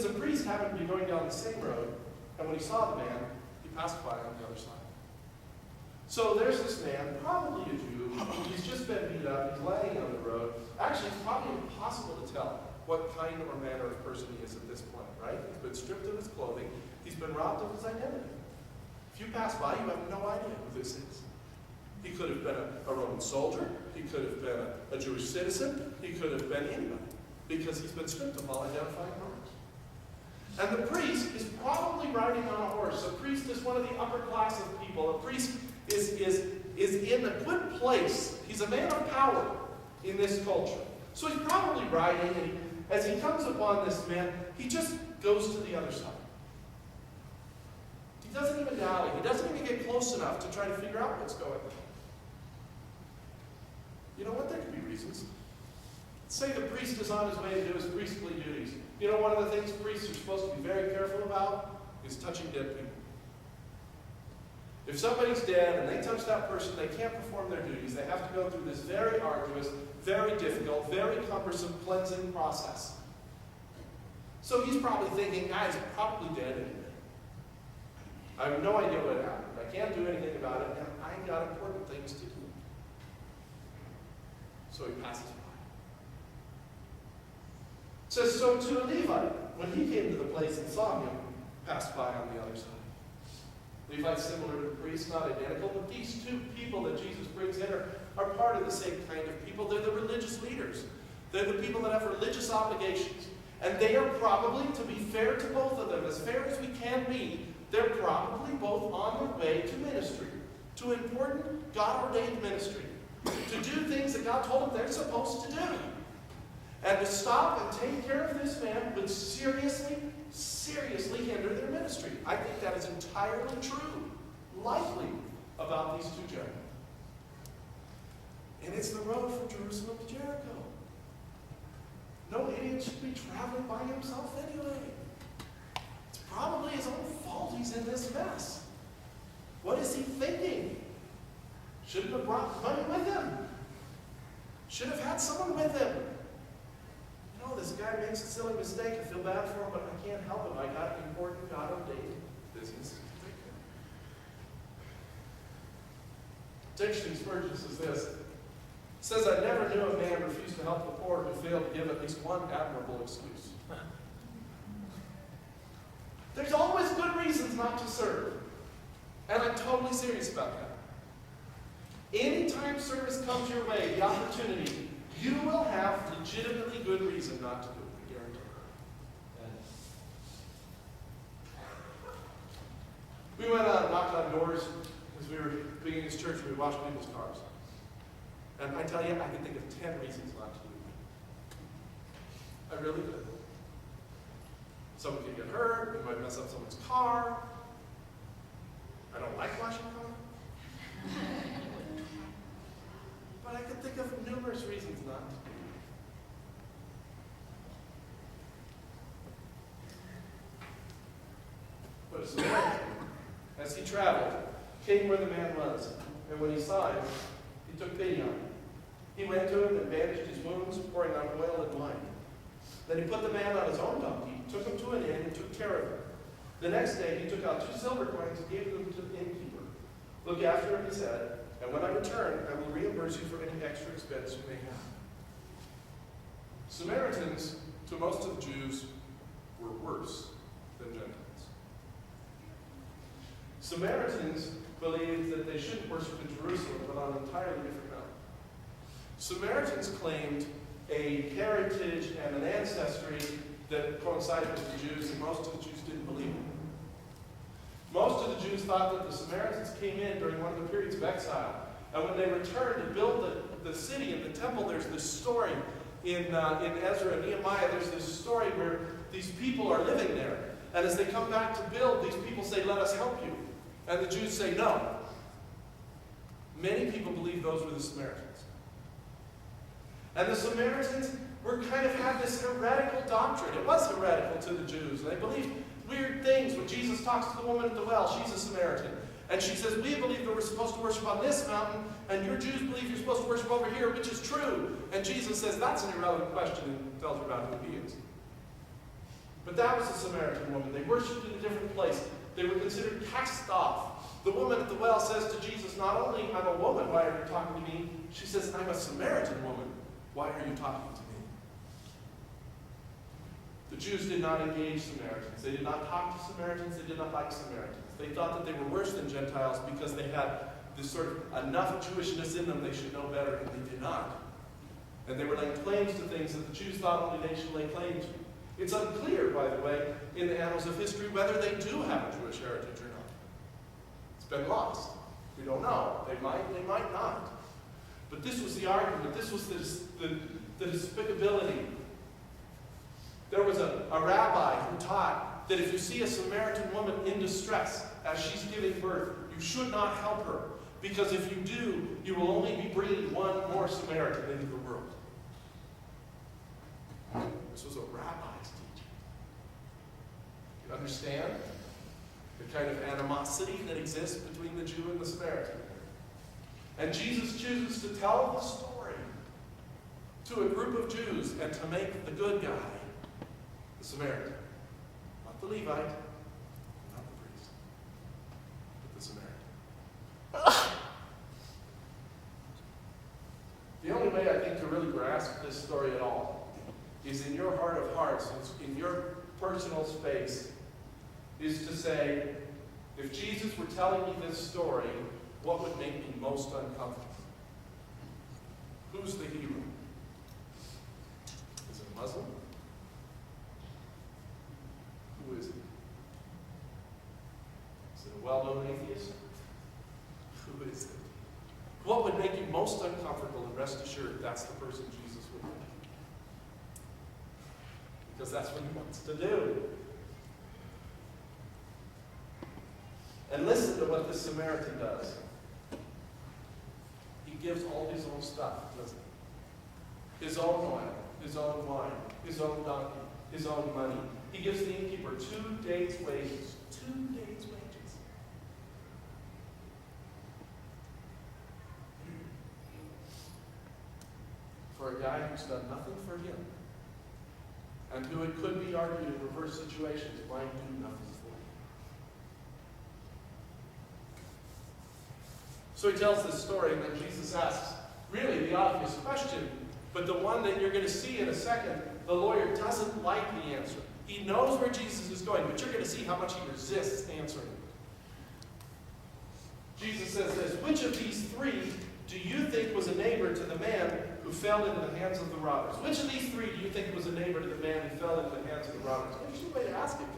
a priest happened to be going down the same road, and when he saw the man, he passed by on the other side. So there's this man, probably a Jew. He's just been beat up. He's laying on the road. Actually, it's probably impossible to tell what kind or manner of person he is at this point, right? He's been stripped of his clothing. He's been robbed of his identity. If you pass by, you have no idea who this is. He could have been a Roman soldier. He could have been a Jewish citizen. He could have been anybody, because he's been stripped of all identifying marks. And the priest is probably riding on a horse. A priest is one of the upper class of people. A priest is in a good place. He's a man of power in this culture. So he's probably riding, and as he comes upon this man, he just goes to the other side. He doesn't even dally. He doesn't even get close enough to try to figure out what's going on. You know what? There could be reasons. Say the priest is on his way to do his priestly duties. You know, one of the things priests are supposed to be very careful about is touching dead people. If somebody's dead and they touch that person, they can't perform their duties. They have to go through this very arduous, very difficult, very cumbersome cleansing process. So he's probably thinking, guy's probably dead anyway. I have no idea what happened. I can't do anything about it, and I got important things to do. So he passes by. It says, so to a Levite, when he came to the place and saw him, passed by on the other side. Levites similar to the priests, not identical, but these two people that Jesus brings in are part of the same kind of people. They're the religious leaders. They're the people that have religious obligations. And they are probably, to be fair to both of them, as fair as we can be, they're probably both on their way to ministry, to important God-ordained ministry, to do things that God told them they're supposed to do. And to stop and take care of this man would seriously hinder their ministry. I think that is entirely true, likely, about these two gentlemen. And it's the road from Jerusalem to Jericho. No idiot should be traveling by himself anyway. It's probably his own fault he's in this mess. What is he thinking? Shouldn't have brought money with him. Should have had someone with him. You know, this guy makes a silly mistake. I feel bad for him, but I can't help him. I got important God-ordained business. Dictionary Spurgeon says this. He says, I never knew a man refuse to help the poor who failed to give at least one admirable excuse. There's always good reasons not to serve. And I'm totally serious about that. Anytime service comes your way, the opportunity, you will have legitimately good reason not to do it. I guarantee it. We went out and knocked on doors as we were beginning this church, and we watched people's cars. And I tell you, I can think of 10 reasons not to do it. I really could. Someone could get hurt, we might mess up someone's car. I don't like washing cars. But I could think of numerous reasons not to do it. But a Samaritan, as he traveled, came where the man was, and when he saw him, he took pity on him. He went to him and bandaged his wounds, pouring out oil and wine. Then he put the man on his own donkey, took him to an inn, and took care of him. The next day he took out 2 silver coins and gave them to the innkeeper. Look after him, he said, and when I return, I will reimburse you for any extra expense you may have. Samaritans, to most of the Jews, were worse than Gentiles. Samaritans believed that they shouldn't worship in Jerusalem, but on an entirely different mountain. Samaritans claimed a heritage and an ancestry that coincided with the Jews, and most of the Jews didn't believe it. Most of the Jews thought that the Samaritans came in during one of the periods of exile, and when they returned to build the city and the temple, there's this story in Ezra and Nehemiah, there's this story where these people are living there, and as they come back to build, these people say, let us help you. And the Jews say, no. Many people believe those were the Samaritans. And the Samaritans had this heretical doctrine. It was heretical to the Jews. They believed weird things. When Jesus talks to the woman at the well, she's a Samaritan. And she says, we believe that we're supposed to worship on this mountain, and your Jews believe you're supposed to worship over here, which is true. And Jesus says, that's an irrelevant question, and tells her about who he is. But that was a Samaritan woman. They worshipped in a different place. They were considered cast off. The woman at the well says to Jesus, not only I'm a woman, why are you talking to me? She says, I'm a Samaritan woman. Why are you talking to me? The Jews did not engage Samaritans. They did not talk to Samaritans. They did not like Samaritans. They thought that they were worse than Gentiles because they had this sort of enough Jewishness in them they should know better, and they did not. And they were laying claims to things that the Jews thought only they should lay claim to. It's unclear, by the way, in the annals of history whether they do have a Jewish heritage or not. It's been lost. We don't know. They might not. But this was the argument. This was the despicability. There was a rabbi who taught that if you see a Samaritan woman in distress as she's giving birth, you should not help her. Because if you do, you will only be bringing one more Samaritan into the world. This was a rabbi's teaching. You understand the kind of animosity that exists between the Jew and the Samaritan? And Jesus chooses to tell the story to a group of Jews and to make the good guy the Samaritan. Not the Levite, not the priest, but the Samaritan. The only way, I think, to really grasp this story at all is in your heart of hearts, in your personal space, is to say, if Jesus were telling me this story, what would make me most uncomfortable? Who's the hero? Is it a Muslim? Who is it? Is it a well-known atheist? Who is it? What would make you most uncomfortable? And rest assured, that's the person Jesus would pick. Because that's what he wants to do. And listen to what this Samaritan does. He gives all his own stuff, doesn't he? His own oil, his own wine, his own donkey, his own money. He gives the innkeeper 2 days' wages. 2 days' wages. For a guy who's done nothing for him, and who it could be argued in reverse situations might do nothing for him. So he tells this story, and then Jesus asks, really the obvious question, but the one that you're going to see in a second. The lawyer doesn't like the answer. He knows where Jesus is going, but you're going to see how much he resists answering it. Jesus says this, which of these 3 do you think was a neighbor to the man who fell into the hands of the robbers? Which of these 3 do you think was a neighbor to the man who fell into the hands of the robbers? What a way to ask him.